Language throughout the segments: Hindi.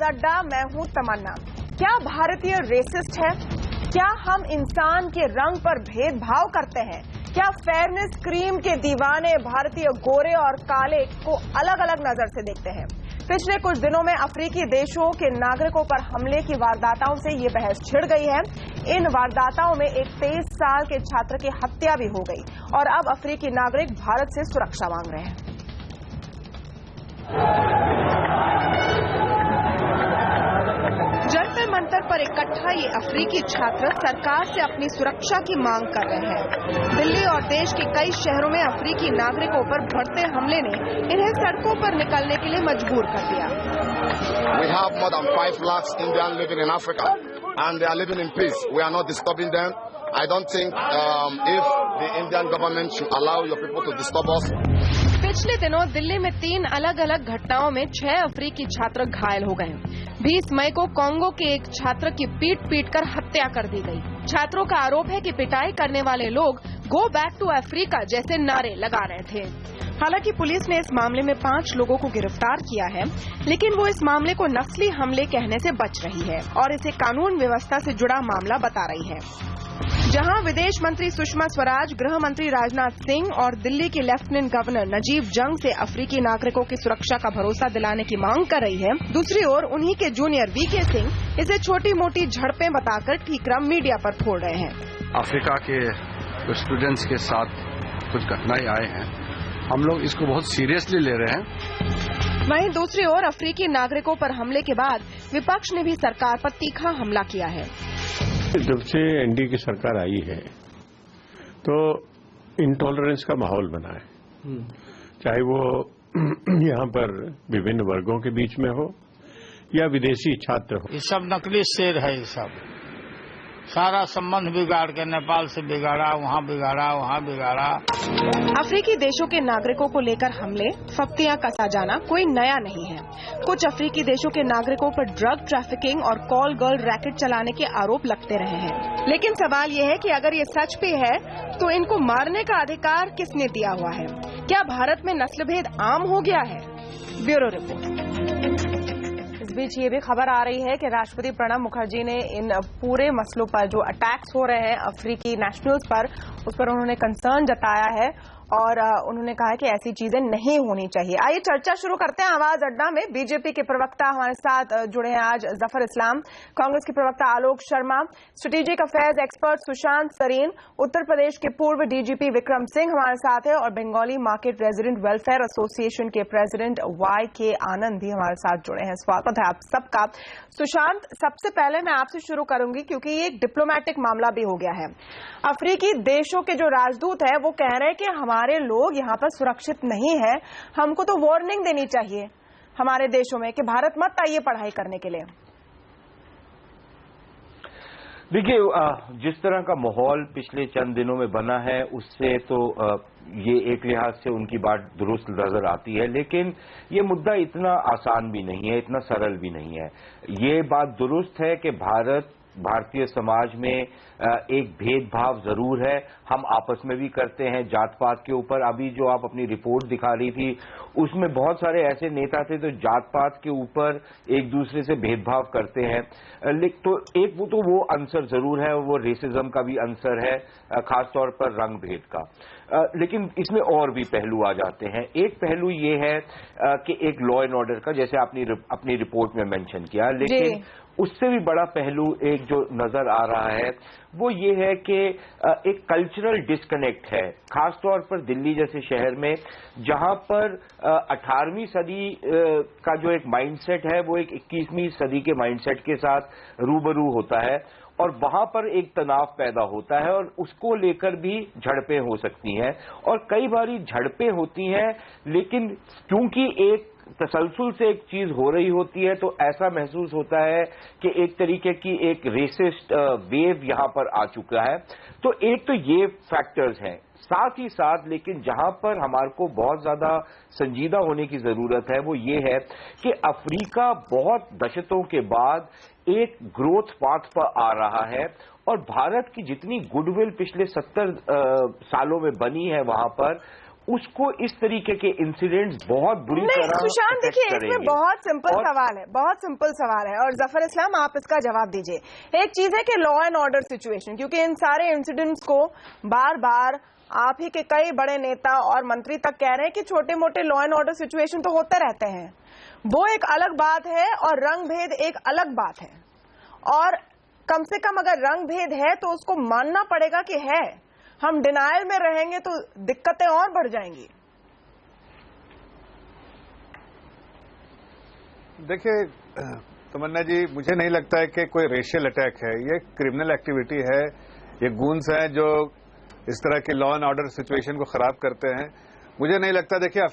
अड्डा, मैं हूं तमन्ना। क्या भारतीय रेसिस्ट है? क्या हम इंसान के रंग पर भेदभाव करते हैं? क्या फेयरनेस क्रीम के दीवाने भारतीय गोरे और काले को अलग अलग नजर से देखते हैं? पिछले कुछ दिनों में अफ्रीकी देशों के नागरिकों पर हमले की वारदातों से ये बहस छिड़ गई है। इन वारदातों में एक 23 साल के छात्र की हत्या भी हो गई और अब अफ्रीकी नागरिक भारत से सुरक्षा मांग रहे हैं। जंतर मंतर पर इकट्ठा ये अफ्रीकी छात्र सरकार से अपनी सुरक्षा की मांग कर रहे हैं। दिल्ली और देश के कई शहरों में अफ्रीकी नागरिकों पर बढ़ते हमले ने इन्हें सड़कों पर निकलने के लिए मजबूर कर दिया। We have more than 5 lakhs Indians living in Africa and they are living in peace. We are not disturbing them. I don't think if the Indian government should allow your people to disturb us. पिछले दिनों दिल्ली में 3 अलग अलग घटनाओं में 6 अफ्रीकी छात्र घायल हो गए। 20 मई को कांगो के एक छात्र की पीट कर हत्या कर दी गई। छात्रों का आरोप है कि पिटाई करने वाले लोग गो बैक टू अफ्रीका जैसे नारे लगा रहे थे। हालांकि पुलिस ने इस मामले में 5 लोगों को गिरफ्तार किया है, लेकिन वो इस मामले को नस्ली हमले कहने से बच रही है और इसे कानून व्यवस्था से जुड़ा मामला बता रही है। जहां विदेश मंत्री सुषमा स्वराज, गृह मंत्री राजनाथ सिंह और दिल्ली के लेफ्टिनेंट गवर्नर नजीब जंग से अफ्रीकी नागरिकों की सुरक्षा का भरोसा दिलाने की मांग कर रही है, दूसरी ओर उन्हीं के जूनियर वीके सिंह इसे छोटी मोटी झड़पें बताकर ठीकरा मीडिया पर फोड़ रहे हैं। अफ्रीका के कुछ स्टूडेंट्स के साथ कुछ घटनाएं आए हैं, हम लोग इसको बहुत सीरियसली ले रहे हैं। वहीं दूसरी ओर अफ्रीकी नागरिकों पर हमले के बाद विपक्ष ने भी सरकार पर तीखा हमला किया है। जब से एनडीए की सरकार आई है तो इंटॉलरेंस का माहौल बना है, चाहे वो यहाँ पर विभिन्न वर्गों के बीच में हो या विदेशी छात्र हो। ये सब नकली शेर है। ये सब सारा संबंध बिगाड़ के नेपाल से बिगाड़ा, वहाँ बिगाड़ा, वहाँ बिगाड़ा। अफ्रीकी देशों के नागरिकों को लेकर हमले, फप्तियां कसा जाना कोई नया नहीं है। कुछ अफ्रीकी देशों के नागरिकों पर ड्रग ट्रैफिकिंग और कॉल गर्ल रैकेट चलाने के आरोप लगते रहे हैं। लेकिन सवाल ये है कि अगर ये सच भी है तो इनको मारने का अधिकार किसने दिया हुआ है? क्या भारत में नस्लभेद आम हो गया है? Bureau report. इस बीच ये भी खबर आ रही है कि राष्ट्रपति प्रणब मुखर्जी ने इन पूरे मसलों पर जो अटैक्स हो रहे हैं अफ्रीकी नेशनल्स पर, उस पर उन्होंने कंसर्न जताया है और उन्होंने कहा कि ऐसी चीजें नहीं होनी चाहिए। आइए चर्चा शुरू करते हैं आवाज अड्डा में। बीजेपी के प्रवक्ता हमारे साथ जुड़े हैं आज, जफर इस्लाम, कांग्रेस के प्रवक्ता Alok Sharma, strategic affairs expert Sushant Sareen, Uttar Pradesh के पूर्व डीजीपी विक्रम सिंह हमारे साथ है और Bengali market resident welfare association के प्रेसिडेंट YK आनंद भी हमारे साथ जुड़े हैं। स्वागत है आप सबका। सुशांत, सबसे पहले मैं आपसे शुरू करूंगी क्योंकि ये एक डिप्लोमेटिक मामला भी हो गया है। अफ्रीकी देशों के जो राजदूत है वो कह रहे हैं कि हमारे लोग यहाँ पर सुरक्षित नहीं है, हमको तो वार्निंग देनी चाहिए हमारे देशों में कि भारत मत आइए पढ़ाई करने के लिए। देखिए, जिस तरह का माहौल पिछले चंद दिनों में बना है उससे तो ये एक लिहाज से उनकी बात दुरुस्त नजर आती है, लेकिन ये मुद्दा इतना आसान भी नहीं है, इतना सरल भी नहीं है। ये बात दुरुस्त है कि भारतीय समाज में एक भेदभाव जरूर है, हम आपस में भी करते हैं जात पात के ऊपर। अभी जो आप अपनी रिपोर्ट दिखा रही थी उसमें बहुत सारे ऐसे नेता थे जो जात पात के ऊपर एक दूसरे से भेदभाव करते हैं। तो एक वो अंसर जरूर है, वो रेसिज्म का भी अंसर है, खासतौर पर रंग भेद का। लेकिन इसमें और भी पहलू आ जाते हैं। एक पहलू ये है कि एक लॉ एंड ऑर्डर का, जैसे आपने अपनी रिपोर्ट में मेंशन किया, लेकिन उससे भी बड़ा पहलू एक जो नजर आ रहा है वो ये है कि एक कल्चरल डिस्कनेक्ट है, खासतौर पर दिल्ली जैसे शहर में, जहां पर 18वीं सदी का जो एक माइंडसेट है वो एक 21वीं सदी के माइंडसेट के साथ रूबरू होता है और वहां पर एक तनाव पैदा होता है और उसको लेकर भी झड़पें हो सकती हैं और कई बारी झड़पें होती हैं, लेकिन क्योंकि एक तसलसल से एक चीज हो रही होती है तो ऐसा महसूस होता है कि एक तरीके की एक रेसिस्ट वेव यहां पर आ चुका है। तो एक तो ये फैक्टर्स हैं, साथ ही साथ लेकिन जहां पर हमारे को बहुत ज्यादा संजीदा होने की जरूरत है वो ये है कि अफ्रीका बहुत दशकों के बाद एक ग्रोथ पाथ पर आ रहा है और भारत की जितनी गुडविल पिछले 70 सालों में बनी है वहां पर उसको इस तरीके के इंसिडेंट्स बहुत बुरी तरह सुशांत देखिए इसमें बहुत सिंपल सवाल है, बहुत सिंपल सवाल है, और जफर इस्लाम आप इसका जवाब दीजिए। एक चीज है कि लॉ एंड ऑर्डर सिचुएशन, क्योंकि इन सारे इंसिडेंट्स को बार बार आप ही के कई बड़े नेता और मंत्री तक कह रहे हैं कि छोटे मोटे लॉ एंड ऑर्डर सिचुएशन तो होते रहते हैं, वो एक अलग बात है और रंग भेद एक अलग बात है। और कम से कम अगर रंग भेद है तो उसको मानना पड़ेगा कि है, हम डिनायल में रहेंगे तो दिक्कतें और बढ़ जाएंगी। देखिए तमन्ना जी, मुझे नहीं लगता है कि कोई रेशियल अटैक है, ये क्रिमिनल एक्टिविटी है, ये गूंस हैं जो इस तरह के लॉ एंड ऑर्डर सिचुएशन को खराब करते हैं। मुझे नहीं लगता, देखिए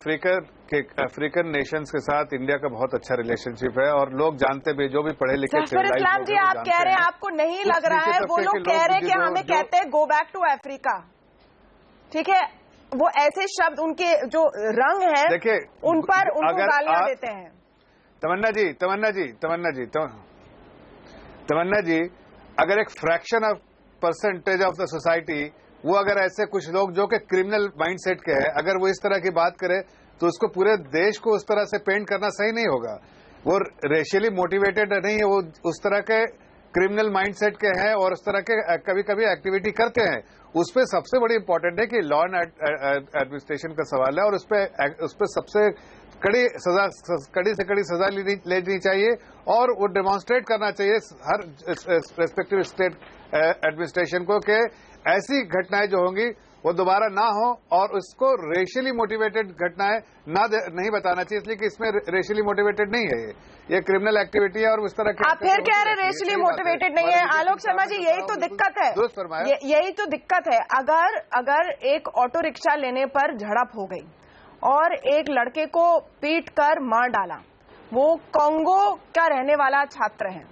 अफ्रीकन नेशंस के साथ इंडिया का बहुत अच्छा रिलेशनशिप है और लोग जानते भी, जो भी पढ़े लिखे इस्लाम जी आप कह रहे हैं आपको नहीं लग रहा है, वो लोग कह रहे हैं कि हमें कहते हैं गो बैक टू अफ्रीका, ठीक है, वो ऐसे शब्द उनके जो रंग है देखिए उन पर उनको गालियां देते हैं। तमन्ना जी, अगर एक fraction of percentage of the society, वो अगर ऐसे कुछ लोग जो कि क्रिमिनल माइंडसेट के हैं, अगर वो इस तरह की बात करे तो उसको पूरे देश को उस तरह से पेंट करना सही नहीं होगा। वो रेशियली मोटिवेटेड नहीं है, वो उस तरह के क्रिमिनल माइंडसेट के हैं और उस तरह के कभी कभी एक्टिविटी करते हैं। उस पर सबसे बड़ी इंपॉर्टेंट है कि लॉ एंड एडमिनिस्ट्रेशन का सवाल है और उस पर सबसे कड़ी से कड़ी सजा लेनी चाहिए और वो डेमोन्स्ट्रेट करना चाहिए हर रेस्पेक्टिव स्टेट एडमिनिस्ट्रेशन को कि ऐसी घटनाएं जो होंगी वो दोबारा ना हो और उसको रेशियली मोटिवेटेड घटनाएं नहीं बताना चाहिए, इसलिए कि इसमें रेशियली मोटिवेटेड नहीं है, ये क्रिमिनल एक्टिविटी है और उस तरह की। आप फिर कह रहे हैं रेशियली मोटिवेटेड नहीं है। आलोक शर्मा जी, यही तो दिक्कत है, यही तो दिक्कत है। अगर एक ऑटो रिक्शा लेने पर झड़प हो गई और एक लड़के को पीट कर मार डाला, वो कांगो का रहने वाला छात्र है,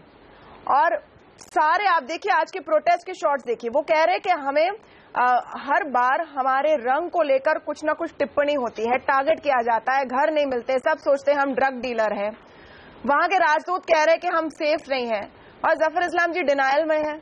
और सारे आप देखिए आज के प्रोटेस्ट के शॉट्स देखिए, वो कह रहे हैं कि हमें हर बार हमारे रंग को लेकर कुछ ना कुछ टिप्पणी होती है, टारगेट किया जाता है, घर नहीं मिलते, सब सोचते हैं हम ड्रग डीलर हैं। वहां के राजदूत कह रहे हैं कि हम सेफ नहीं हैं और जफर इस्लाम जी डिनायल में हैं।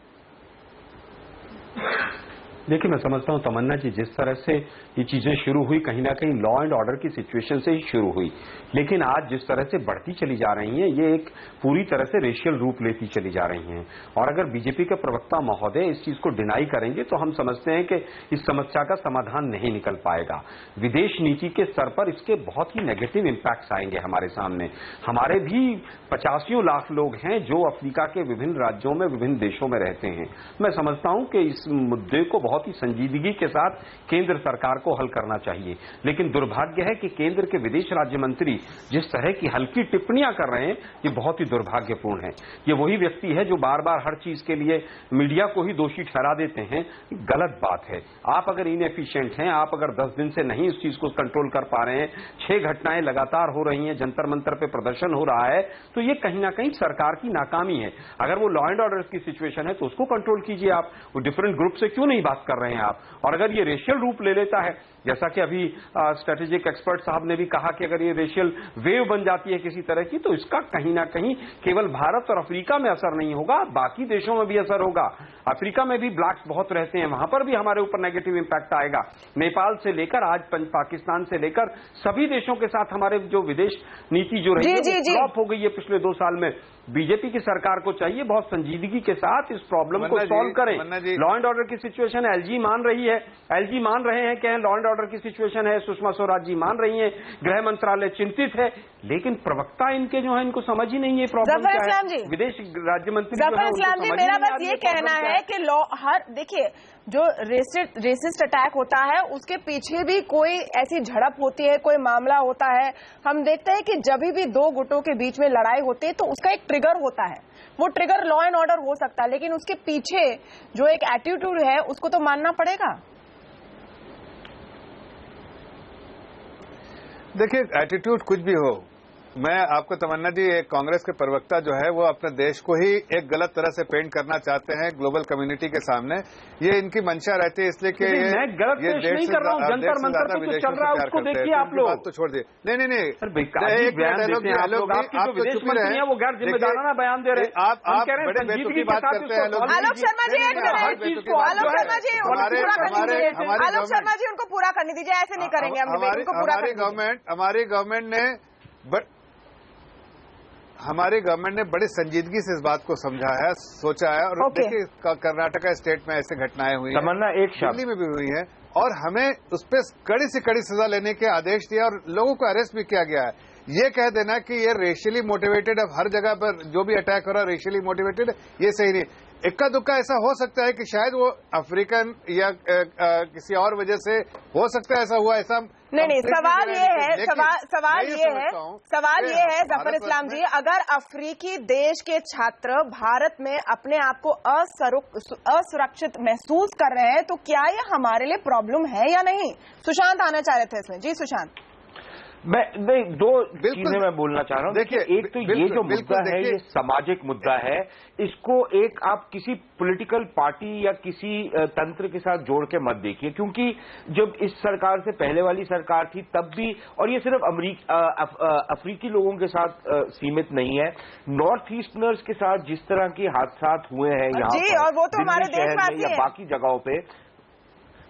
देखिए, मैं समझता हूं तमन्ना जी, जिस तरह से ये चीजें शुरू हुई कहीं ना कहीं लॉ एंड ऑर्डर की सिचुएशन से ही शुरू हुई, लेकिन आज जिस तरह से बढ़ती चली जा रही हैं ये एक पूरी तरह से रेशियल रूप लेती चली जा रही हैं। और अगर बीजेपी के प्रवक्ता महोदय इस चीज को डिनाई करेंगे तो हम समझते हैं कि इस समस्या का समाधान नहीं निकल पाएगा। विदेश नीति के स्तर पर इसके बहुत ही नेगेटिव इम्पैक्ट्स आएंगे हमारे सामने। हमारे भी 85 लाख लोग हैं जो अफ्रीका के विभिन्न राज्यों में, विभिन्न देशों में रहते हैं। मैं समझता हूं कि इस मुद्दे को बहुत ही संजीदगी के साथ केंद्र सरकार को हल करना चाहिए, लेकिन दुर्भाग्य है कि केंद्र के विदेश राज्य मंत्री जिस तरह की हल्की टिप्पणियां कर रहे हैं ये बहुत ही दुर्भाग्यपूर्ण है। ये वही व्यक्ति है जो बार बार हर चीज के लिए मीडिया को ही दोषी ठहरा देते हैं। गलत बात है। आप अगर इनएफिशिएंट हैं, आप अगर 10 दिन से नहीं इस चीज को कंट्रोल कर पा रहे हैं, 6 घटनाएं लगातार हो रही हैं, जंतर मंतर पे प्रदर्शन हो रहा है, तो ये कहीं ना कहीं सरकार की नाकामी है। अगर वो लॉ एंड ऑर्डर की सिचुएशन है तो उसको कंट्रोल कीजिए आप, वो डिफरेंट ग्रुप से क्यों नहीं बात कर रहे हैं आप। और अगर ये रेशियल रूप ले लेता है, जैसा कि अभी स्ट्रेटेजिक एक्सपर्ट साहब ने भी कहा कि अगर ये रेशियल वेव बन जाती है किसी तरह की, तो इसका कहीं ना कहीं केवल भारत और अफ्रीका में असर नहीं होगा, बाकी देशों में भी असर होगा। अफ्रीका में भी ब्लैक्स बहुत रहते हैं, वहां पर भी हमारे ऊपर नेगेटिव इंपैक्ट आएगा। नेपाल से लेकर आज पाकिस्तान से लेकर सभी देशों के साथ हमारे जो विदेश नीति जो रही है वो फ्लॉप हो गई है पिछले 2 साल में। बीजेपी की सरकार को चाहिए बहुत संजीदगी के साथ इस प्रॉब्लम को सॉल्व करें। लॉ एंड ऑर्डर की सिचुएशन एलजी मान रही है, एलजी मान रहे हैं कि लॉ एंड ऑर्डर की सिचुएशन है, सुषमा स्वराज जी मान रही हैं, गृह मंत्रालय चिंतित है, लेकिन प्रवक्ता इनके जो है इनको समझ ही नहीं है प्रॉब्लम क्या है। विदेश राज्य मंत्री जफर इस्लाम जी, मेरा बस ये कहना है कि लॉ देखिए जो रेसिस्ट अटैक होता है उसके पीछे भी कोई ऐसी झड़प होती है, कोई मामला होता है। हम देखते हैं कि जब भी 2 गुटों के बीच में लड़ाई होती है तो उसका एक ट्रिगर होता है, वो ट्रिगर लॉ एंड ऑर्डर हो सकता है, लेकिन उसके पीछे जो एक एटीट्यूड है उसको तो मानना पड़ेगा। देखिए, एटीट्यूड कुछ भी हो, मैं आपको तमन्ना जी, एक कांग्रेस के प्रवक्ता जो है वो अपने देश को ही एक गलत तरह से पेंट करना चाहते हैं ग्लोबल कम्युनिटी के सामने। ये इनकी मंशा रहती है, इसलिए कि मैं गलत पेश नहीं कर रहा हूँ। जंतर मंतर पे जो चल रहा है उसको देखिए आप लोग। बात तो छोड़ दिए। नहीं, आप विदेश मंत्री हैं, वो गैर जिम्मेदाराना बयान दे रहे हैं। आप बड़े बेतुकी बात करते हैं। आलोक शर्मा जी, आलोक शर्मा जी, आलोक शर्मा जी उनको पूरा करने दीजिए, ऐसे नहीं करेंगे हम। हमारी गवर्नमेंट ने बड़ी संजीदगी से इस बात को समझा है, सोचा है। और देखिए कर्नाटका स्टेट में ऐसे घटनाएं हुई हैं, तमन्ना एक दिल्ली में भी हुई है, और हमें उस पर कड़ी से कड़ी सजा लेने के आदेश दिया और लोगों को अरेस्ट भी किया गया है। ये कह देना कि ये रेशियली मोटिवेटेड, अब हर जगह पर जो भी अटैक हो रहा है रेशियली मोटिवेटेड, ये सही नहीं। इक्का दुक्का ऐसा हो सकता है कि शायद वो अफ्रीकन या किसी और वजह से हो सकता है ऐसा हुआ, ऐसा नहीं, सवाल ये है, सवाल ये है जफर इस्लाम जी, अगर अफ्रीकी देश के छात्र भारत में अपने आप को असुरक्षित महसूस कर रहे हैं तो क्या ये हमारे लिए प्रॉब्लम है या नहीं? सुशांत आना चाह रहे थे इसमें। जी सुशांत। मैं दो चीजें मैं बोलना चाह रहा हूं। देखिए, एक तो ये जो मुद्दा है ये सामाजिक मुद्दा है, इसको एक आप किसी पॉलिटिकल पार्टी या किसी तंत्र के साथ जोड़ के मत देखिए, क्योंकि जब इस सरकार से पहले वाली सरकार थी तब भी, और ये सिर्फ अफ्रीकी लोगों के साथ सीमित नहीं है, नॉर्थ ईस्टर्नर्स के साथ जिस तरह के हादसा हुए हैं यहाँ जी, और वो तो हमारे देशवासी या बाकी जगहों पे,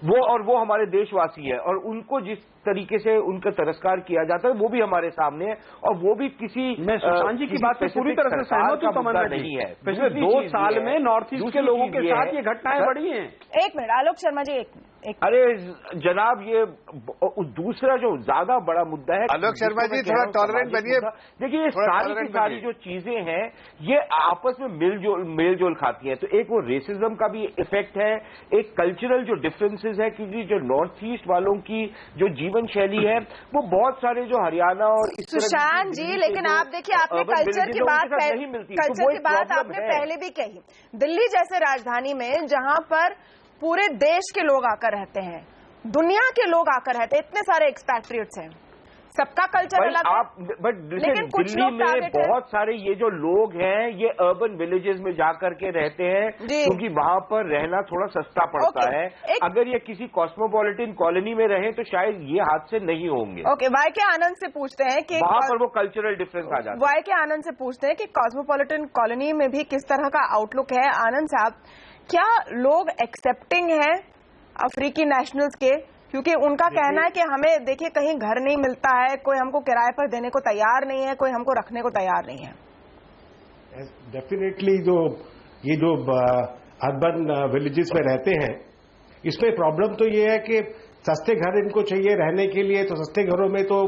वो हमारे देशवासी है, और उनको जिस तरीके से उनका तिरस्कार किया जाता है वो भी हमारे सामने है, और वो भी किसी मैं सुशांत जी की बात से पूरी तरह से सहमत हूं। तमन्ना नहीं है, पिछले 2 साल में नॉर्थ ईस्ट के लोगों के साथ ये घटनाएं बढ़ी हैं। एक मिनट आलोक शर्मा जी, एक अरे जनाब, ये दूसरा जो ज्यादा बड़ा मुद्दा है, आलोक शर्मा जी थोड़ा टॉलरेंट बनिए। देखिए, ये सारी की सारी जो चीजें हैं ये आपस में मेलजोल खाती हैं। तो एक वो रेसिज्म का भी इफेक्ट है, एक कल्चरल जो डिफरेंसेस है, क्योंकि जो नॉर्थ ईस्ट वालों की जो जीवन शैली है वो बहुत सारे जो हरियाणा और सुशांत जी, लेकिन आप देखिए, आपने कल्चर की बात आपने पहले भी कही। दिल्ली जैसे राजधानी में जहां पर पूरे देश के लोग आकर रहते हैं, दुनिया के लोग आकर रहते हैं, इतने सारे एक्सपैट्रिएट्स हैं, सबका कल्चर अलग है। बट लेकिन दिल्ली में बहुत सारे ये जो लोग हैं ये अर्बन विलेजेस में जाकर के रहते हैं, क्योंकि वहां पर रहना थोड़ा सस्ता पड़ता है। अगर ये किसी कॉस्मोपॉलिटन कॉलोनी में रहे तो शायद ये हादसे नहीं होंगे। ओके, वाई के आनंद से पूछते हैं कि वहां पर वो कल्चरल डिफरेंस आ जाता है। वाई के आनंद से पूछते हैं कि कॉस्मोपॉलिटन कॉलोनी में भी किस तरह का आउटलुक है। आनंद साहब, क्या लोग एक्सेप्टिंग हैं अफ्रीकी नेशनल्स के? क्योंकि उनका कहना है कि हमें देखिए कहीं घर नहीं मिलता है, कोई हमको किराए पर देने को तैयार नहीं है, कोई हमको रखने को तैयार नहीं है। डेफिनेटली ये जो अर्बन विलेजेस में रहते हैं, इसमें प्रॉब्लम तो ये है कि सस्ते घर इनको चाहिए रहने के लिए, तो सस्ते घरों में तो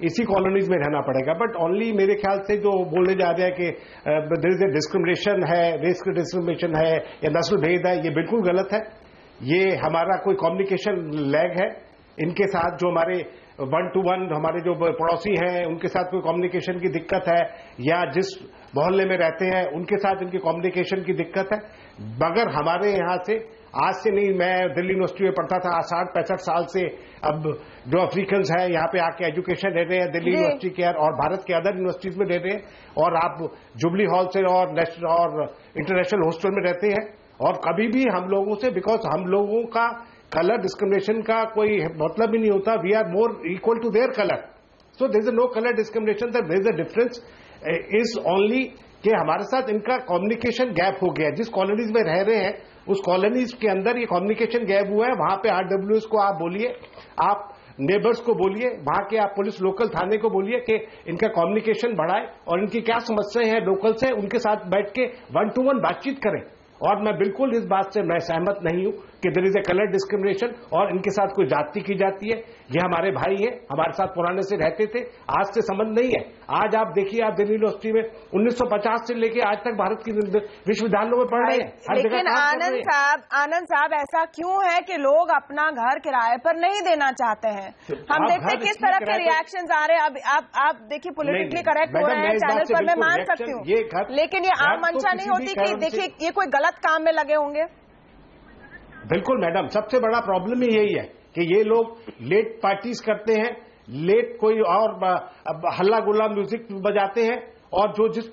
इसी कॉलोनीज में रहना पड़ेगा। बट ओनली मेरे ख्याल से जो बोलने जा रहे हैं कि देयर इज ए डिस्क्रिमिनेशन है, रेस की डिस्क्रिमिनेशन है या नस्ल भेद है, ये बिल्कुल गलत है। ये हमारा कोई कम्युनिकेशन लैग है इनके साथ, जो हमारे 1-to-1 हमारे जो पड़ोसी हैं उनके साथ कोई कम्युनिकेशन की दिक्कत है, या जिस मोहल्ले में रहते हैं उनके साथ इनकी कम्युनिकेशन की दिक्कत है। मगर हमारे यहाँ से आज से नहीं, मैं दिल्ली यूनिवर्सिटी में पढ़ता था 60-65 साल से, अब जो अफ्रीकन्स हैं यहाँ पे आके एजुकेशन ले रहे हैं दिल्ली यूनिवर्सिटी के और भारत के अदर यूनिवर्सिटीज में ले रहे हैं, और आप जुबली हॉल से और इंटरनेशनल हॉस्टल में रहते हैं। और कभी भी हम लोगों से, बिकॉज हम लोगों का कलर डिस्क्रिमिनेशन का कोई मतलब ही नहीं होता, we are more equal to their colour, so there is no colour discrimination, there is a difference is only कि हमारे साथ इनका कम्युनिकेशन गैप हो गया। जिस कॉलोनीज में रह रहे हैं उस कॉलोनीज के अंदर ये कम्युनिकेशन गैप हुआ है। वहां पे RWS को आप बोलिए, आप नेबर्स को बोलिए, वहां के आप पुलिस लोकल थाने को बोलिए कि इनका कम्युनिकेशन बढ़ाए और इनकी क्या समस्याएं हैं लोकल से, उनके साथ बैठ के 1-to-1 बातचीत करें। और मैं बिल्कुल इस बात से मैं सहमत नहीं हूं कि there is a colour discrimination और इनके साथ कोई जाति की जाती है। ये हमारे भाई हैं, हमारे साथ पुराने से रहते थे, आज से संबंध नहीं है। आज आप देखिए, आप दिल्ली यूनिवर्सिटी में 1950 से लेके आज तक भारत की विश्वविद्यालयों में पढ़ रहे हैं। लेकिन आनंद साहब ऐसा क्यों है कि लोग अपना घर किराए पर नहीं देना चाहते हैं? हम देखते हैं किस तरह के रिएक्शंस आ रहे हैं। अब आप देखिए पॉलिटिकली करेक्ट हो रहे हैं चैनल पर, मैं मान सकती हूँ, लेकिन ये आम मंशा नहीं होती कि देखिए ये कोई गलत काम में लगे होंगे। बिल्कुल मैडम, सबसे बड़ा प्रॉब्लम ही यही है कि ये लोग लेट पार्टीज करते हैं, लेट कोई और हल्ला गुल्ला म्यूजिक बजाते हैं, और जो जिस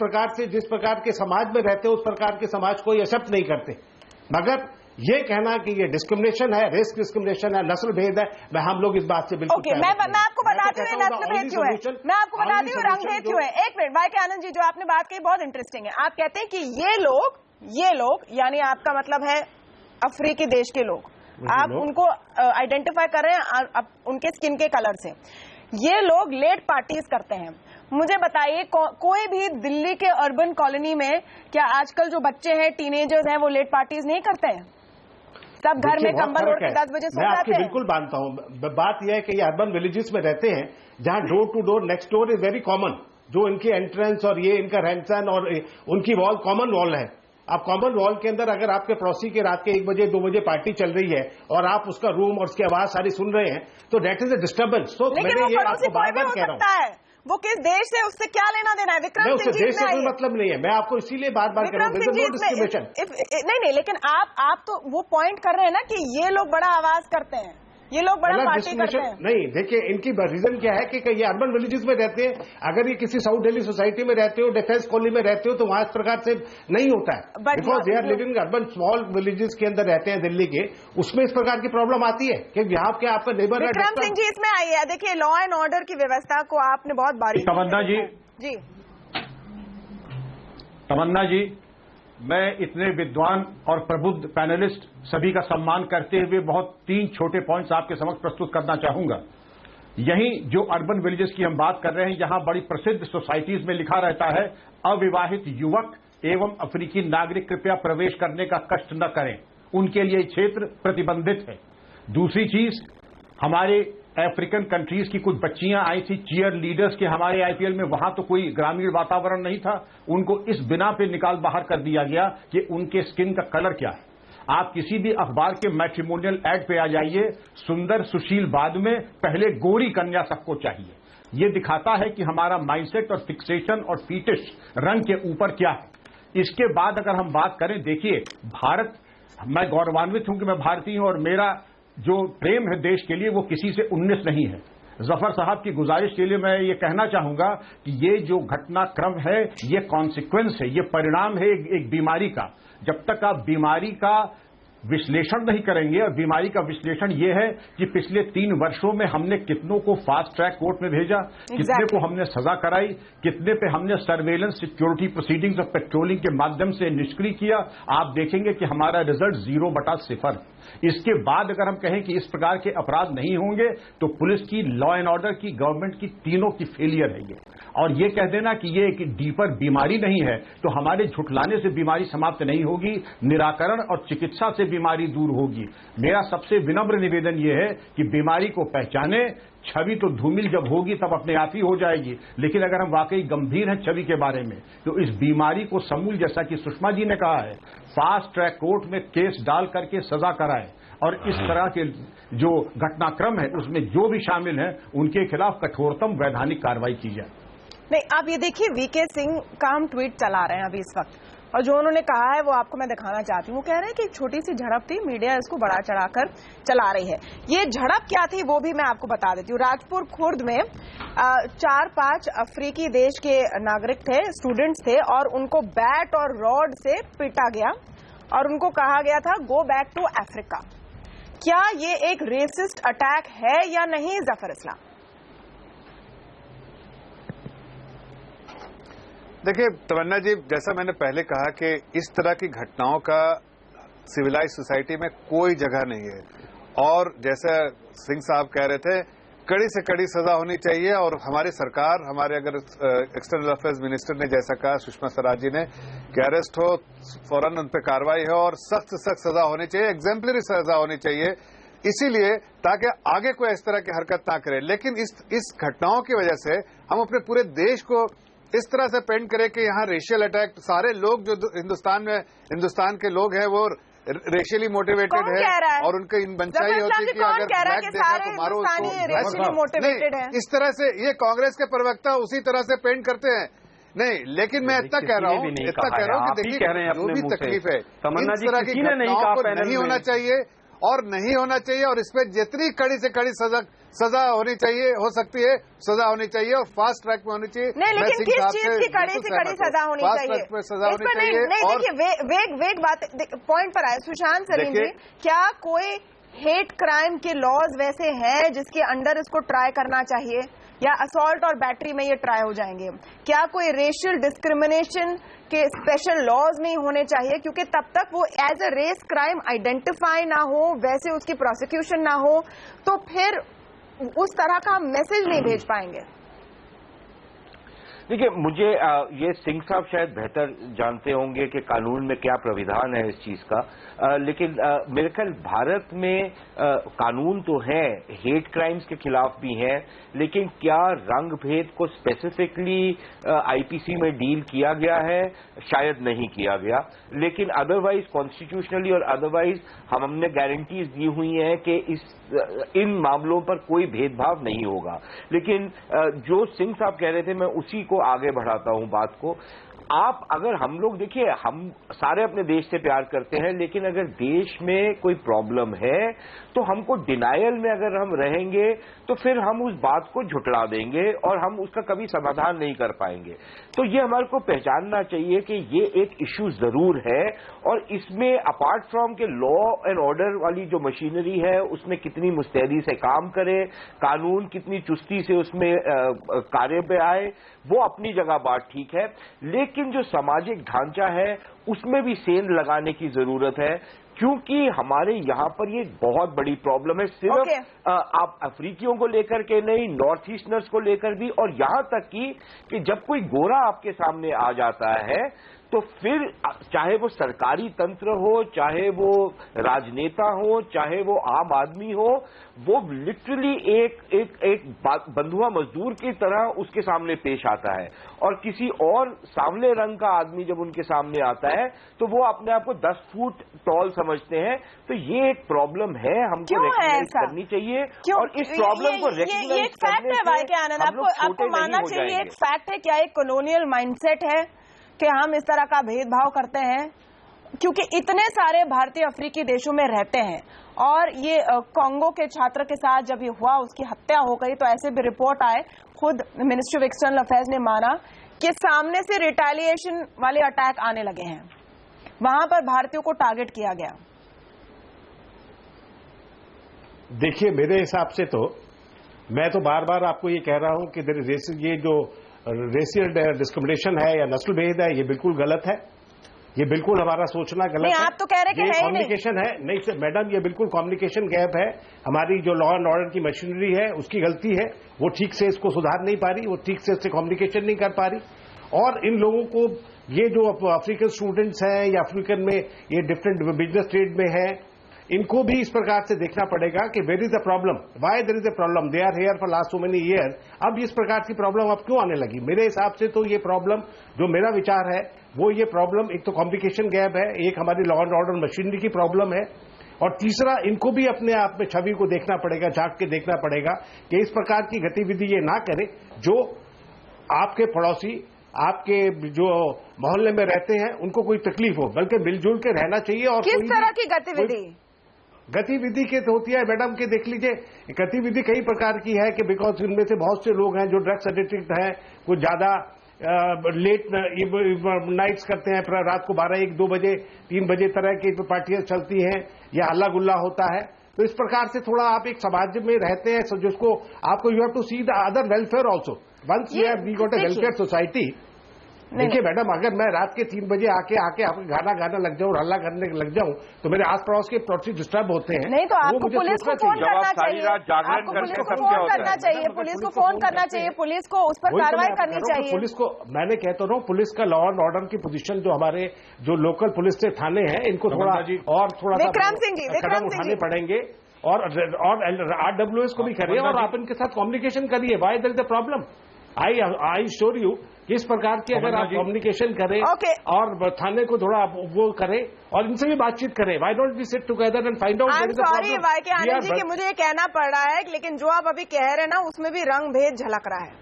प्रकार के समाज में रहते हैं उस प्रकार के समाज को एक्सेप्ट नहीं करते। मगर ये कहना कि ये डिस्क्रिमिनेशन है, रेस डिस्क्रिमिनेशन है, नस्ल भेद है, हम लोग इस बात से बिल्कुल मैं आपको बताती हूँ नस्ल भेद क्यों है, मैं आपको बताती हूँ रंग भेद क्यों है। एक मिनट, वाई के आनंद जी, जो आपने बात कही बहुत इंटरेस्टिंग है। आप कहते हैं कि ये लोग यानी आपका मतलब है अफ्रीकी देश के लोग, आप उनको आइडेंटिफाई कर रहे हैं उनके स्किन के कलर से। ये लोग लेट पार्टीज करते हैं। मुझे बताइए कोई भी दिल्ली के अर्बन कॉलोनी में क्या आजकल जो बच्चे हैं, टीनेजर्स हैं, वो लेट पार्टीज नहीं करते हैं? सब घर में कंबल ओढ़ के 10 बजे सो जाते हैं। मैं आपकी बिल्कुल मानता हूं। बात यह है कि ये अर्बन विलेजेस में रहते हैं जहां door to door next door is very common, जो इनकी एंट्रेंस और ये इनका रहन सहन और उनकी वॉल कॉमन वॉल है। आप कॉमन वॉल के अंदर अगर आपके पड़ोसी के रात के 1 बजे 2 बजे पार्टी चल रही है और आप उसका रूम और उसकी आवाज सारी सुन रहे हैं, तो डेट इज ए डिस्टर्बेंस। तो मैंने ये आपको बार-बार कह रहा हूं, वो किस देश से, उससे क्या लेना देना है? विक्रम सिंह जी, देश से कोई मतलब नहीं है। मैं आपको इसीलिए बार-बार कह रहा हूं, डिस्क्रिमिनेशन नहीं, लेकिन आप तो वो पॉइंट कर रहे हैं ना कि ये लोग बड़ा आवाज करते हैं, ये लोग बड़ा पार्टी करते हैं। नहीं, देखिए इनकी रीजन क्या है कि ये अर्बन विलेजेस में रहते हैं। अगर ये किसी साउथ दिल्ली सोसाइटी में रहते हो, डिफेंस कॉलोनी में रहते हो, तो वहां इस प्रकार से नहीं होता है। Because they are living urban small villages के अंदर रहते हैं दिल्ली के, उसमें इस प्रकार की प्रॉब्लम आती है कि यहाँ के आपका नेबर। विक्रम सिंह जी इसमें आइए। देखिए लॉ एंड ऑर्डर की व्यवस्था को आपने बहुत बारीकी तमन्ना जी तमन्ना जी, मैं इतने विद्वान और प्रबुद्ध पैनलिस्ट सभी का सम्मान करते हुए बहुत 3 छोटे पॉइंट्स आपके समक्ष प्रस्तुत करना चाहूंगा। यही जो अर्बन विलेजेस की हम बात कर रहे हैं, यहां बड़ी प्रसिद्ध सोसाइटीज में लिखा रहता है, अविवाहित युवक एवं अफ्रीकी नागरिक कृपया प्रवेश करने का कष्ट न करें, उनके लिए क्षेत्र प्रतिबंधित है। दूसरी चीज, हमारे अफ्रीकन कंट्रीज की कुछ बच्चियां आई थी चीयर लीडर्स के हमारे आईपीएल में, वहां तो कोई ग्रामीण वातावरण नहीं था, उनको इस बिना पे निकाल बाहर कर दिया गया कि उनके स्किन का कलर क्या है। आप किसी भी अखबार के मैट्रिमोनियल एड पे आ जाइए, सुंदर सुशील बाद में पहले गोरी कन्या सबको चाहिए। ये दिखाता है कि हमारा माइंडसेट और फिक्सेशन और फीटिश रंग के ऊपर क्या है। इसके बाद अगर हम बात करें, देखिए भारत, मैं गौरवान्वित हूं कि मैं भारतीय हूं और मेरा जो प्रेम है देश के लिए वो किसी से 19 नहीं है। जफर साहब की गुजारिश के लिए मैं ये कहना चाहूंगा कि ये जो घटनाक्रम है, ये कॉन्सिक्वेंस है, ये परिणाम है एक बीमारी का। जब तक आप बीमारी का विश्लेषण नहीं करेंगे, और बीमारी का विश्लेषण यह है कि पिछले 3 वर्षों में हमने कितनों को फास्ट ट्रैक कोर्ट में भेजा, कितने को हमने सजा कराई, कितने पे हमने सर्वेलेंस सिक्योरिटी प्रोसीडिंग्स और पेट्रोलिंग के माध्यम से निष्क्रिय किया, आप देखेंगे कि हमारा रिजल्ट 0/0। इसके बाद अगर हम कहें कि इस प्रकार के अपराध नहीं होंगे, तो पुलिस की, लॉ एंड ऑर्डर की, गवर्नमेंट की, तीनों की फेलियर है ये। और ये कह देना कि ये एक डीपर बीमारी नहीं है, तो हमारे झुठलाने से बीमारी समाप्त नहीं होगी, निराकरण और चिकित्सा से बीमारी दूर होगी। मेरा सबसे विनम्र निवेदन यह है कि बीमारी को पहचाने, छवि तो धूमिल जब होगी तब अपने आप ही हो जाएगी, लेकिन अगर हम वाकई गंभीर हैं छवि के बारे में, तो इस बीमारी को समूल, जैसा कि सुषमा जी ने कहा है, फास्ट ट्रैक कोर्ट में केस डाल करके सजा कराएं, और इस तरह के जो घटनाक्रम है उसमें जो भी शामिल हैं उनके खिलाफ कठोरतम वैधानिक कार्रवाई की जाए। नहीं, आप ये देखिए, वीके सिंह का हम ट्वीट चला रहे हैं अभी इस वक्त, और जो उन्होंने कहा है वो आपको मैं दिखाना चाहती हूँ। वो कह रहे हैं कि छोटी सी झड़प थी, मीडिया इसको बढ़ा चढ़ाकर चला रही है। ये झड़प क्या थी वो भी मैं आपको बता देती हूँ। राजपुर खुर्द में 4-5 अफ्रीकी देश के नागरिक थे, स्टूडेंट्स थे, और उनको बैट और रॉड से पीटा गया और उनको कहा गया था गो बैक टू अफ्रीका। क्या ये एक रेसिस्ट अटैक है या नहीं, जफर इस्लाम? देखिए तमन्ना जी, जैसा मैंने पहले कहा कि इस तरह की घटनाओं का सिविलाइज सोसाइटी में कोई जगह नहीं है, और जैसा सिंह साहब कह रहे थे, कड़ी से कड़ी सजा होनी चाहिए। और हमारी सरकार, हमारे अगर एक्सटर्नल अफेयर्स मिनिस्टर ने जैसा कहा, सुषमा स्वराज जी ने, कि अरेस्ट हो, फौरन उन पर कार्रवाई हो और सख्त से सख्त सजा होनी चाहिए, एग्जाम्पलरी सजा होनी चाहिए, इसीलिए ताकि आगे कोई इस तरह की हरकत ना करे। लेकिन इस घटनाओं की वजह से हम अपने पूरे देश को इस तरह से पेंट करें कि यहाँ रेशियल अटैक, सारे लोग जो हिंदुस्तान के लोग हैं वो रेशियली मोटिवेटेड है, और उनकी मनचाही होती है कि अगर ब्लैक देखा तो मारो उसको। इस तरह से ये कांग्रेस के प्रवक्ता उसी तरह से पेंट करते हैं। नहीं, लेकिन मैं इतना कह रहा हूँ कि देखिए जो भी तकलीफ है, इस तरह की घटनाओं को नहीं होना चाहिए। और नहीं होना चाहिए, और इसमें जितनी कड़ी से कड़ी सजा होनी चाहिए, हो सकती है सजा होनी चाहिए, और फास्ट ट्रैक में होनी चाहिए। नहीं, लेकिन किस चीज की कड़ी से कड़ी सजा होनी चाहिए? फास्ट ट्रैक में सजा होनी चाहिए। नहीं, देखिए वेग बात पॉइंट पर आए। सुशांत सलीम जी, क्या कोई हेट क्राइम के लॉज वैसे हैं जिसके अंडर इसको ट्राई करना चाहिए, या असॉल्ट और बैटरी में ये ट्राई हो जाएंगे? क्या कोई रेशियल डिस्क्रिमिनेशन के स्पेशल लॉज नहीं होने चाहिए, क्योंकि तब तक वो as a race crime identify ना हो, वैसे उसकी प्रोसिक्यूशन ना हो, तो फिर उस तरह का मैसेज नहीं भेज पाएंगे। देखिए, मुझे ये सिंह साहब शायद बेहतर जानते होंगे कि कानून में क्या प्राविधान है इस चीज का, लेकिन मेरे ख्याल भारत में कानून तो है, हेट क्राइम्स के खिलाफ भी है, लेकिन क्या रंग भेद को स्पेसिफिकली आईपीसी में डील किया गया है? शायद नहीं किया गया, लेकिन अदरवाइज कॉन्स्टिट्यूशनली और अदरवाइज हमने गारंटीज दी हुई हैं कि इन मामलों पर कोई भेदभाव नहीं होगा। लेकिन जो सिंह साहब कह रहे थे, मैं उसी को आगे बढ़ाता हूं बात को। आप अगर हम लोग देखिए, हम सारे अपने देश से प्यार करते हैं, लेकिन अगर देश में कोई प्रॉब्लम है तो हमको डिनायल में अगर हम रहेंगे तो फिर हम उस बात को झुठला देंगे और हम उसका कभी समाधान नहीं कर पाएंगे। तो ये हमारे को पहचानना चाहिए कि ये एक इश्यू जरूर है, और इसमें अपार्ट फ्रॉम के लॉ एंड ऑर्डर वाली जो मशीनरी है उसमें कितनी मुस्तैदी से काम करे, कानून कितनी चुस्ती से उसमें कार्य पे आए, वो अपनी जगह बात ठीक है, लेकिन जो सामाजिक ढांचा है उसमें भी सेंध लगाने की जरूरत है, क्योंकि हमारे यहाँ पर ये बहुत बड़ी प्रॉब्लम है। सिर्फ आप अफ्रीकियों को लेकर के नहीं, नॉर्थ ईस्टर्नर्स को लेकर भी, और यहाँ तक कि जब कोई गोरा आपके सामने आ जाता है तो फिर चाहे वो सरकारी तंत्र हो, चाहे वो राजनेता हो, चाहे वो आम आदमी हो, वो लिटरली एक बंधुआ मजदूर की तरह उसके सामने पेश आता है, और किसी और सांवले रंग का आदमी जब उनके सामने आता है तो वो अपने आप को 10 फुट टॉल समझते हैं। तो ये एक प्रॉब्लम है, हमको रिकॉग्नाइज करनी चाहिए, और इस प्रॉब्लम को रिकॉग्नाइज करने से आपको मानना चाहिए एक फैक्ट है। क्या एक कॉलोनियल माइंडसेट है कि हम इस तरह का भेदभाव करते हैं? क्योंकि इतने सारे भारतीय अफ्रीकी देशों में रहते हैं, और ये कांगो के छात्र के साथ जब ये हुआ, उसकी हत्या हो गई, तो ऐसे भी रिपोर्ट आए, खुद मिनिस्ट्री ऑफ एक्सटर्नल अफेयर्स ने माना कि सामने से रिटेलिएशन वाले अटैक आने लगे हैं, वहां पर भारतीयों को टारगेट किया गया। देखिए, मेरे हिसाब से तो मैं तो बार बार आपको ये कह रहा हूं कि ये जो रेशियल डिस्क्रिमिनेशन है या नस्ल भेद है, ये बिल्कुल गलत है, ये बिल्कुल हमारा सोचना गलत है। आप तो कह रहे हैं कि कम्युनिकेशन है नहीं मैडम, ये बिल्कुल कम्युनिकेशन गैप है। हमारी जो लॉ एंड ऑर्डर की मशीनरी है उसकी गलती है, वो ठीक से इसको सुधार नहीं पा रही, वो ठीक से इससे कम्युनिकेशन नहीं कर पा रही। और इन लोगों को, ये जो अफ्रीकन स्टूडेंट्स हैं या अफ्रीकन में ये डिफरेंट बिजनेस ट्रेड में है, इनको भी इस प्रकार से देखना पड़ेगा कि where is the problem, why there is a problem, they are here for last so many year. अब इस प्रकार की प्रॉब्लम अब क्यों आने लगी? मेरे हिसाब से तो ये प्रॉब्लम, जो मेरा विचार है वो ये प्रॉब्लम, एक तो कम्युनिकेशन गैप है, एक हमारी लॉ एंड ऑर्डर मशीनरी की प्रॉब्लम है, और तीसरा इनको भी अपने आप में छवि को देखना पड़ेगा, झांक के देखना पड़ेगा कि इस प्रकार की गतिविधि ये ना करे जो आपके पड़ोसी, आपके जो मोहल्ले में रहते हैं उनको कोई तकलीफ हो, बल्कि मिलजुल के रहना चाहिए। और किस तरह की गतिविधि के तो होती है मैडम के, देख लीजिए, गतिविधि कई प्रकार की है कि बिकॉज इनमें से बहुत से लोग हैं जो ड्रग्स एडिक्ट हैं, कुछ ज्यादा लेट नाइट्स करते हैं, रात को 12, 1, 2 बजे, 3 बजे तरह की पार्टियां चलती हैं, या हल्ला गुल्ला होता है। तो इस प्रकार से थोड़ा आप एक समाज में रहते हैं जिसको आपको you have to see the other welfare also, once you have we got a welfare society. देखिए मैडम, अगर मैं रात के 3 बजे आके आपके गाना लग जाऊं, हल्ला करने लग जाऊं, तो मेरे आस पड़ोस के पड़ोसी डिस्टर्ब होते हैं। नहीं तो आपको पुलिस को फोन करना चाहिए, आपको पुलिस को फोन करना चाहिए, पुलिस को फोन करना चाहिए, पुलिस को उस पर कार्रवाई करनी चाहिए। पुलिस को, मैंने कहता हूँ, पुलिस का लॉ एंड ऑर्डर की पोजीशन, जो हमारे जो लोकल पुलिस से थाने हैं, इनको थोड़ा सा कदम उठाने पड़ेंगे, और RWS को भी करिए, और आप इनके साथ कम्युनिकेशन करिए, why there is the problem. I sure you, इस प्रकार की अगर आप कम्युनिकेशन करें और थाने को थोड़ा वो करें और इनसे भी बातचीत करें, why don't we sit together and find out. I am sorry YK Anand ji कि मुझे ये कहना पड़ रहा है, लेकिन जो आप अभी कह रहे हैं ना, उसमें भी रंग भेद झलक रहा है।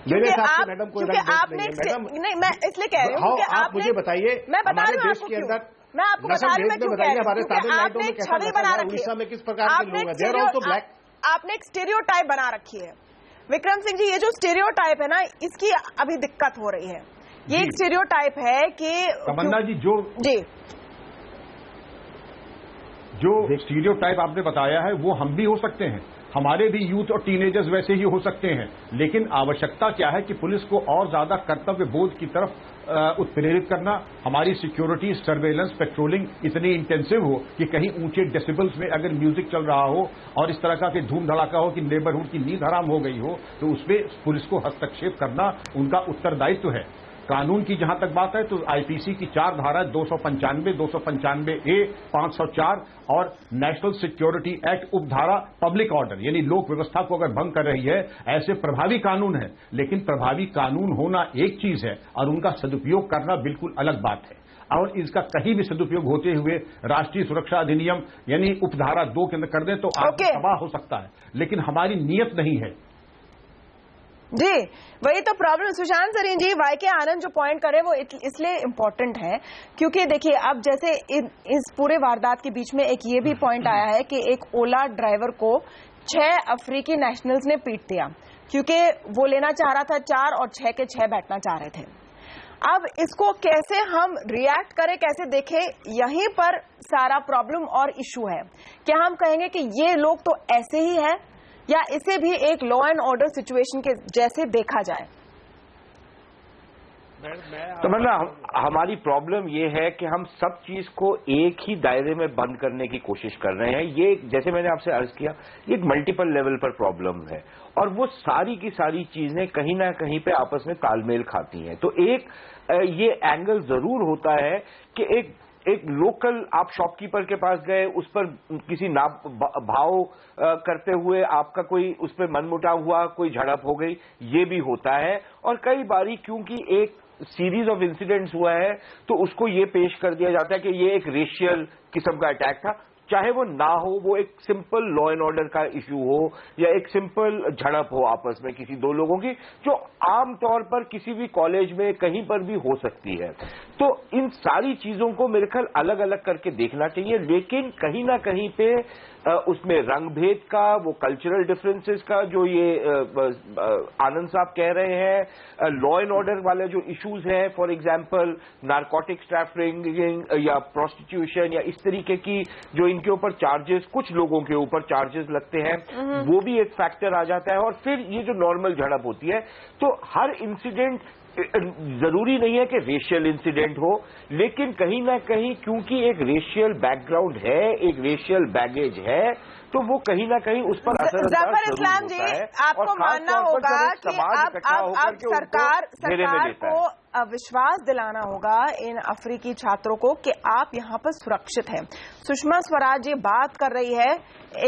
मेरे हिसाब से मैडम कोई रंग भेद नहीं है मैडम। नहीं, मैं इसलिए कह रही हूँ कि आप मुझे बताइए, मैं बता रही हूँ देश के अंदर मैं आपको बता रही हूँ मैं क्यों कह रही हूँ, क्योंकि आपने एक छवि बना रखी उड़ीसा है, में किस प्रकार के लोग हैं, देयर आल्सो ब्लैक। आपने एक स्टीरियोटाइप बना रखी है। विक्रम सिंह जी, ये जो स्टीरियोटाइप है ना, इसकी अभी दिक्कत हो रही है। ये एक स्टीरियोटाइप है कि तमन्ना जी, जो स्टीरियोटाइप आपने बताया है वो हम भी हो सकते हैं, हमारे भी यूथ और टीनेजर्स वैसे ही हो सकते हैं, लेकिन आवश्यकता क्या है कि पुलिस को और ज्यादा कर्तव्य बोध की तरफ उत्प्रेरित करना, हमारी सिक्योरिटी, सर्वेलेंस, पेट्रोलिंग इतनी इंटेंसिव हो कि कहीं ऊंचे डेसिबल्स में अगर म्यूजिक चल रहा हो और इस तरह का कि धूम धड़ाका हो कि नेबरहुड की नींद हराम हो गई हो, तो उसमें पुलिस को हस्तक्षेप करना उनका उत्तरदायित्व है। कानून की जहां तक बात है तो आईपीसी की 4 धारा 295, 295A, 504 और नेशनल सिक्योरिटी एक्ट उपधारा पब्लिक ऑर्डर यानी लोक व्यवस्था को अगर भंग कर रही है, ऐसे प्रभावी कानून है। लेकिन प्रभावी कानून होना एक चीज है और उनका सदुपयोग करना बिल्कुल अलग बात है। और इसका कहीं भी सदुपयोग होते हुए राष्ट्रीय सुरक्षा अधिनियम यानी उपधारा 2 के अंदर कर दें तो आगे तबाह हो सकता है, लेकिन हमारी नीयत नहीं है। जी, वही तो प्रॉब्लम। सुशांत सरीन जी, वाई के आनंद जो पॉइंट करे वो इसलिए इम्पोर्टेंट है क्योंकि देखिए अब जैसे इस पूरे वारदात के बीच में एक ये भी पॉइंट आया है कि एक ओला ड्राइवर को 6 अफ्रीकी नेशनल्स ने पीट दिया क्योंकि वो लेना चाह रहा था 4 और 6 के 6 बैठना चाह रहे थे। अब इसको कैसे हम रिएक्ट करें, कैसे देखें, यहीं पर सारा प्रॉब्लम और इशू है। क्या हम कहेंगे कि ये लोग तो ऐसे ही है या इसे भी एक लॉ एंड ऑर्डर सिचुएशन के जैसे देखा जाए? तो मतलब हमारी प्रॉब्लम ये है कि हम सब चीज को एक ही दायरे में बंद करने की कोशिश कर रहे हैं। ये जैसे मैंने आपसे अर्ज किया, ये एक मल्टीपल लेवल पर प्रॉब्लम है और वो सारी की सारी चीजें कहीं ना कहीं पे आपस में तालमेल खाती हैं। तो एक ये एंगल जरूर होता है कि एक लोकल आप शॉपकीपर के पास गए, उस पर किसी नाप भाव करते हुए आपका कोई उस पर मनमुटाव हुआ, कोई झड़प हो गई, ये भी होता है। और कई बारी क्योंकि एक सीरीज ऑफ इंसिडेंट्स हुआ है तो उसको ये पेश कर दिया जाता है कि ये एक रेशियल किस्म का अटैक था, चाहे वो ना हो, वो एक सिंपल लॉ एंड ऑर्डर का इश्यू हो या एक सिंपल झड़प हो आपस में किसी 2 लोगों की, जो आमतौर पर किसी भी कॉलेज में कहीं पर भी हो सकती है। तो इन सारी चीजों को मेरे ख्याल अलग अलग करके देखना चाहिए, लेकिन कहीं ना कहीं पे उसमें रंग भेद का, वो कल्चरल डिफरेंसेस का जो ये आनंद साहब कह रहे हैं, लॉ एंड ऑर्डर वाले जो इश्यूज हैं, फॉर एग्जांपल नारकोटिक्स ट्रैफिकिंग या प्रोस्टिट्यूशन या इस तरीके की जो इनके ऊपर चार्जेस, कुछ लोगों के ऊपर चार्जेस लगते हैं, वो भी एक फैक्टर आ जाता है। और फिर ये जो नॉर्मल झड़प होती है, तो हर इंसिडेंट जरूरी नहीं है कि रेशियल इंसिडेंट हो, लेकिन कहीं ना कहीं क्योंकि एक रेशियल बैकग्राउंड है, एक रेशियल बैगेज है, तो वो कहीं ना कहीं उस पर असर जफर इस्लाम जी, आपको मानना होगा कि अब सरकार को विश्वास दिलाना होगा इन अफ्रीकी छात्रों को कि आप यहाँ पर सुरक्षित हैं। सुषमा स्वराज ये बात कर रही है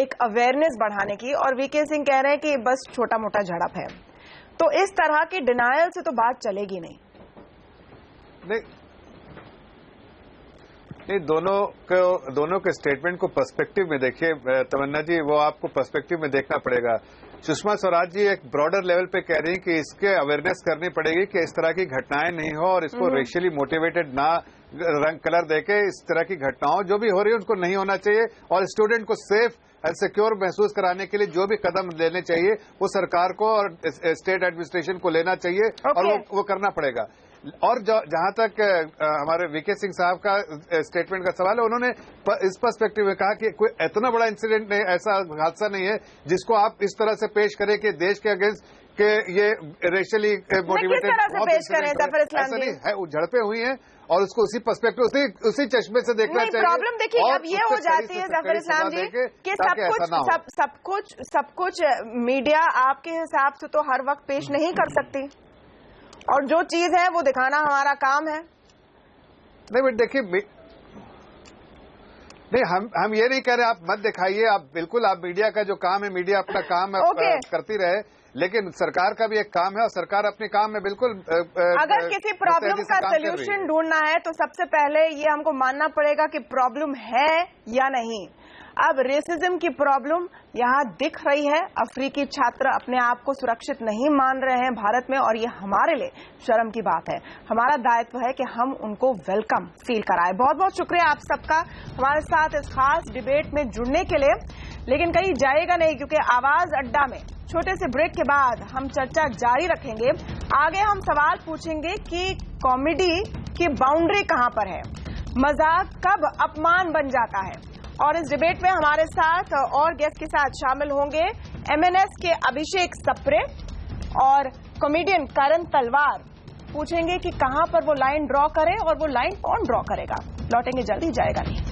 एक अवेयरनेस बढ़ाने की, और वीके सिंह कह रहे हैं कि बस छोटा मोटा झड़प है। तो इस तरह की डिनायल से तो बात चलेगी नहीं। दोनों के स्टेटमेंट को पर्सपेक्टिव में देखिए तमन्ना जी, वो आपको पर्सपेक्टिव में देखना पड़ेगा। सुषमा स्वराज जी एक ब्रॉडर लेवल पे कह रही हैं कि इसके अवेयरनेस करनी पड़ेगी कि इस तरह की घटनाएं नहीं हो और इसको रेशियली मोटिवेटेड ना रंग कलर देके इस तरह की घटनाओं जो भी हो रही है उनको नहीं होना चाहिए, और स्टूडेंट को सेफ एंड सिक्योर महसूस कराने के लिए जो भी कदम लेने चाहिए वो सरकार को और स्टेट एडमिनिस्ट्रेशन को लेना चाहिए और वो करना पड़ेगा। और जहां तक हमारे वीके सिंह साहब का स्टेटमेंट का सवाल है, उन्होंने इस पर्सपेक्टिव में कहा कि कोई इतना बड़ा इंसिडेंट नहीं, ऐसा हादसा नहीं है जिसको आप इस तरह से पेश करें कि देश के अगेंस्ट के ये रेशियली मोटिवेटेड ऐसा नहीं है। झड़पें हुई हैं और उसको उसी पर्सपेक्टिव उसी चश्मे से देखना चाहिए। प्रॉब्लम देखिए अब ये हो जाती है जफर इस्लाम जी कि सब कुछ मीडिया आपके हिसाब से तो हर वक्त पेश नहीं कर सकती, और जो चीज है वो दिखाना हमारा काम है। नहीं बट देखिए, नहीं हम ये नहीं कह रहे आप मत दिखाइए, आप बिल्कुल, आप मीडिया का जो काम है, मीडिया अपना काम करती रहे, लेकिन सरकार का भी एक काम है और सरकार अपने काम में बिल्कुल अगर किसी प्रॉब्लम का सलूशन ढूंढना है तो सबसे पहले ये हमको मानना पड़ेगा कि प्रॉब्लम है या नहीं। अब रेसिज्म की प्रॉब्लम यहाँ दिख रही है। अफ्रीकी छात्र अपने आप को सुरक्षित नहीं मान रहे हैं भारत में, और ये हमारे लिए शर्म की बात है। हमारा दायित्व है कि हम उनको वेलकम फील कराएं। बहुत बहुत शुक्रिया आप सबका हमारे साथ इस खास डिबेट में जुड़ने के लिए। लेकिन कहीं जाएगा नहीं, क्योंकि आवाज अड्डा में छोटे से ब्रेक के बाद हम चर्चा जारी रखेंगे। आगे हम सवाल पूछेंगे कि कॉमेडी की बाउंड्री कहां पर है, मजाक कब अपमान बन जाता है। और इस डिबेट में हमारे साथ और गेस्ट के साथ शामिल होंगे MNS के अभिषेक सप्रे और कॉमेडियन करण तलवार। पूछेंगे कि कहां पर वो लाइन ड्रॉ करे और वो लाइन कौन ड्रॉ करेगा। लौटेंगे जल्दी, जाएगा नहीं।